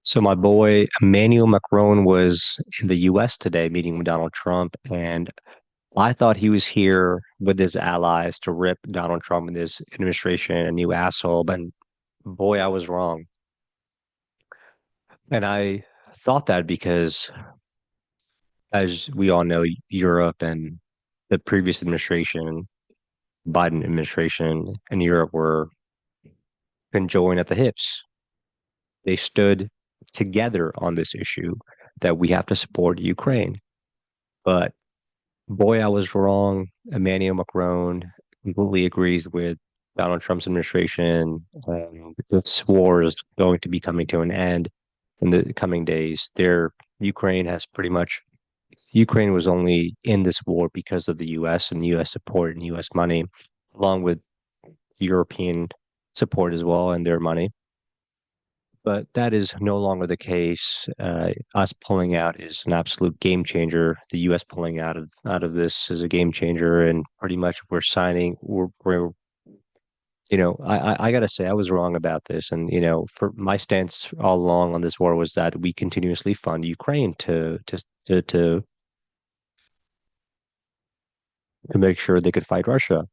So my boy Emmanuel Macron was in the US today meeting with Donald Trump, and I thought he was here with his allies to rip Donald Trump and his administration a new asshole, but boy, I was wrong. And I thought that because, as we all know, Europe and the previous administration, Biden administration in Europe were conjoined at the hips. They stood together on this issue that we have to support Ukraine. But boy, I was wrong. Emmanuel Macron completely agrees with Donald Trump's administration. This war is going to be coming to an end in the coming days. Ukraine has pretty much Ukraine was only in this war because of the U.S. and U.S. support and U.S. money, along with European support as well and their money. But that is no longer the case. Us pulling out is an absolute game changer. The U.S. pulling out of this is a game changer, and pretty much we're signing. We're I gotta say I was wrong about this, and for my stance all along on this war was that we continuously fund Ukraine to make sure they could fight Russia.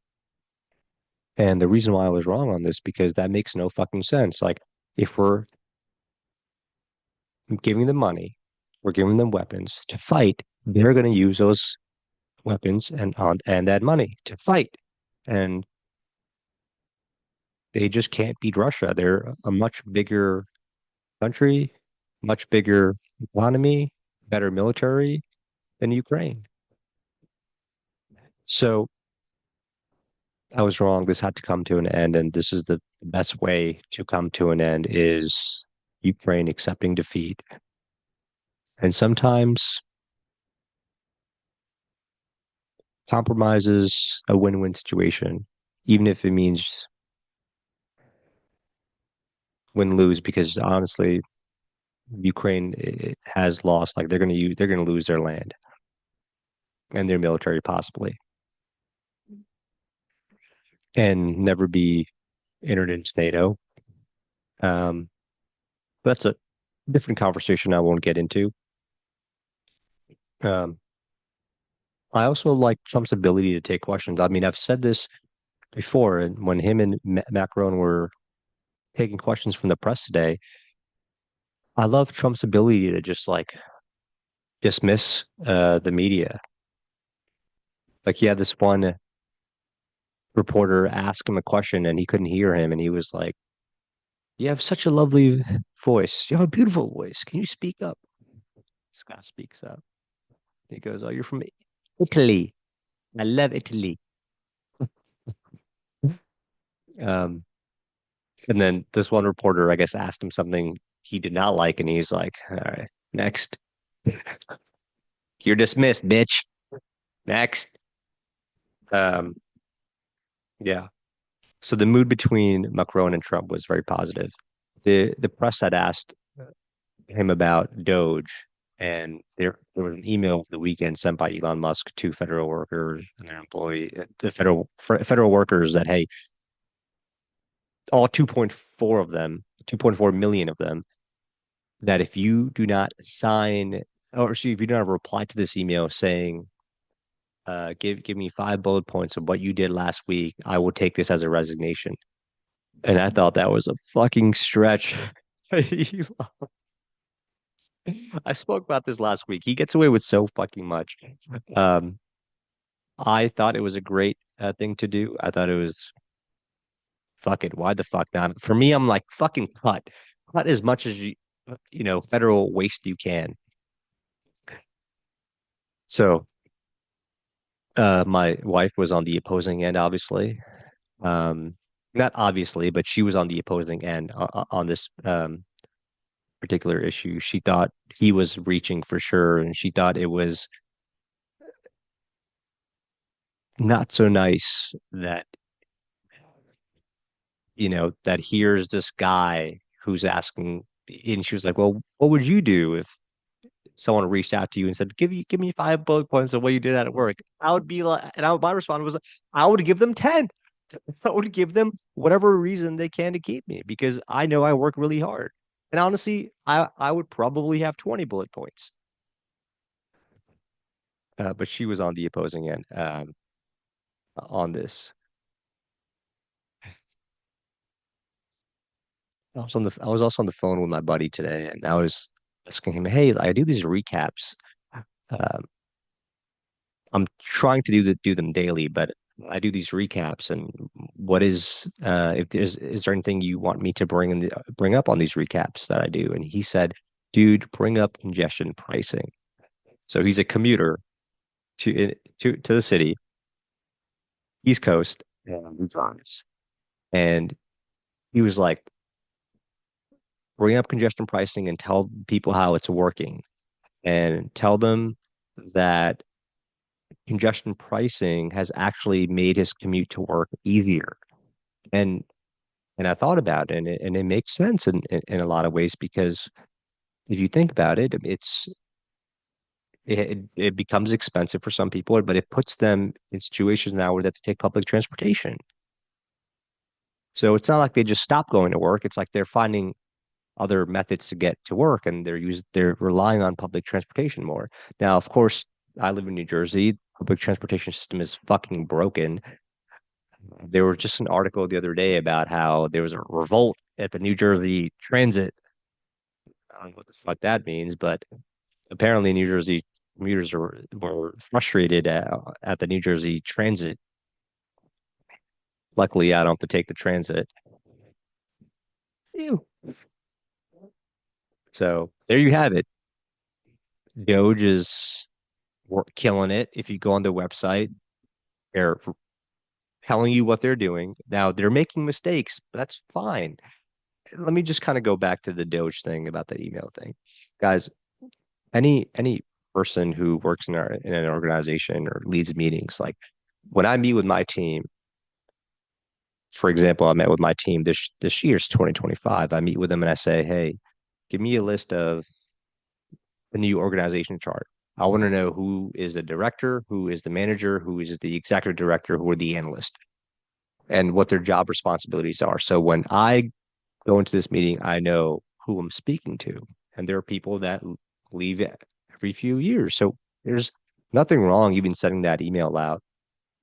And the reason why I was wrong on this because that makes no fucking sense. Like if we're giving them money, we're giving them weapons to fight. They're going to use those weapons and that money to fight, and they just can't beat Russia. They're a much bigger country, much bigger economy, better military than Ukraine. So I was wrong. This had to come to an end, and this is the best way to come to an end is Ukraine accepting defeat. And sometimes compromise is a win-win situation, even if it means win-lose, because honestly, Ukraine has lost. Like they're going to lose their land and their military possibly, and never be entered into NATO. Um, that's a different conversation I won't get into. Um, I also like Trump's ability to take questions. I mean, I've said this before, and when him and Macron were taking questions from the press today, I love Trump's ability to just like dismiss the media. Like he had this one reporter ask him a question and he couldn't hear him, and he was like, "You have such a lovely voice. You have a beautiful voice. Can you speak up?" Scott speaks up. He goes, "Oh, you're from Italy. I love Italy." Um, and then this one reporter, I guess, asked him something he did not like, and he's like, "All right, next. You're dismissed, bitch. Next." Um, yeah. So the mood between Macron and Trump was very positive. The press had asked him about Doge, and there was an email over the weekend sent by Elon Musk to federal workers and their the federal workers that hey, all 2.4 of them, 2.4 million of them, that if you do not sign or excuse, if you do not reply to this email saying, give me 5 bullet points of what you did last week, I will take this as a resignation. And I thought that was a fucking stretch. I spoke about this last week. He gets away with so fucking much. Um, I thought it was a great thing to do. I thought it was fuck it. Why the fuck not? For me, I'm like fucking cut as much as federal waste you can. So, my wife was on the opposing end, obviously. Um, Not obviously, but she was on the opposing end on this particular issue. She thought he was reaching for sure, and she thought it was not so nice that that here's this guy who's asking, and she was like, "Well, what would you do if someone reached out to you and said, give me 5 bullet points of what you did at work?" I would be like, and my response was, I would give them 10. I would give them whatever reason they can to keep me because I know I work really hard. And honestly, I would probably have 20 bullet points. But she was on the opposing end on this. I was also on the phone with my buddy today, and I was asking him, "Hey, I do these recaps. Um, I'm trying to do them daily, but I do these recaps. And what is if there's is there anything you want me to bring up on these recaps that I do?" And he said, "Dude, bring up congestion pricing." So he's a commuter to the city, East Coast, and he drives. And he was like, bring up congestion pricing and tell people how it's working, and tell them that congestion pricing has actually made his commute to work easier. And and I thought about it, and it makes sense in a lot of ways because if you think about it, it becomes expensive for some people, but it puts them in situations now where they have to take public transportation. So it's not like they just stop going to work. It's like they're finding other methods to get to work, and they're relying on public transportation more. Now, of course, I live in New Jersey. Public transportation system is fucking broken. There was just an article the other day about how there was a revolt at the New Jersey Transit. I don't know what the fuck that means, but apparently New Jersey commuters were frustrated at the New Jersey Transit. Luckily, I don't have to take the transit. Ew. So there you have it. Doge is killing it. If you go on their website, they're telling you what they're doing. Now they're making mistakes, but that's fine. Let me just kind of go back to the Doge thing about the email thing. Guys, any person who works in an organization or leads meetings, like when I meet with my team, for example, I met with my team this year's 2025. I meet with them and I say, hey, give me a list of the new organization chart. I want to know who is the director, who is the manager, who is the executive director, who are the analyst, and what their job responsibilities are. So when I go into this meeting, I know who I'm speaking to. And there are people that leave every few years. So there's nothing wrong even sending that email out.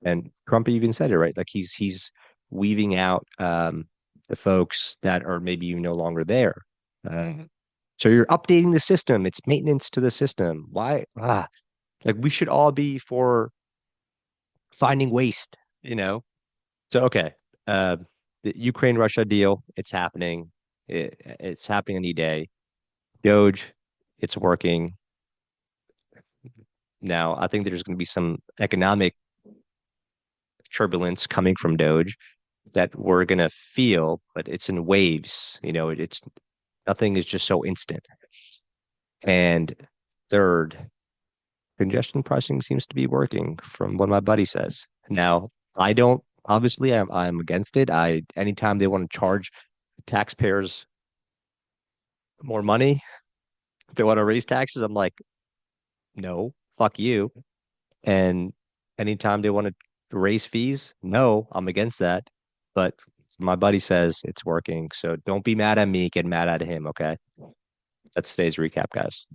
And Trump even said it, right? Like he's weaving out the folks that are maybe no longer there. Uh, so you're updating the system. It's maintenance to the system. Why? Like we should all be for finding waste, you know? So okay, uh, the Ukraine Russia deal, it's happening. It's happening any day. Doge, it's working now. I think there's going to be some economic turbulence coming from Doge that we're going to feel, but it's in waves. You know, it's nothing is just so instant. And third, congestion pricing seems to be working from what my buddy says. Now, I don't obviously I'm against it. Anytime they want to charge taxpayers more money, they want to raise taxes, I'm like, no, fuck you. And anytime they want to raise fees, no, I'm against that. But my buddy says it's working. So don't be mad at me, get mad at him, okay? That's today's recap, guys.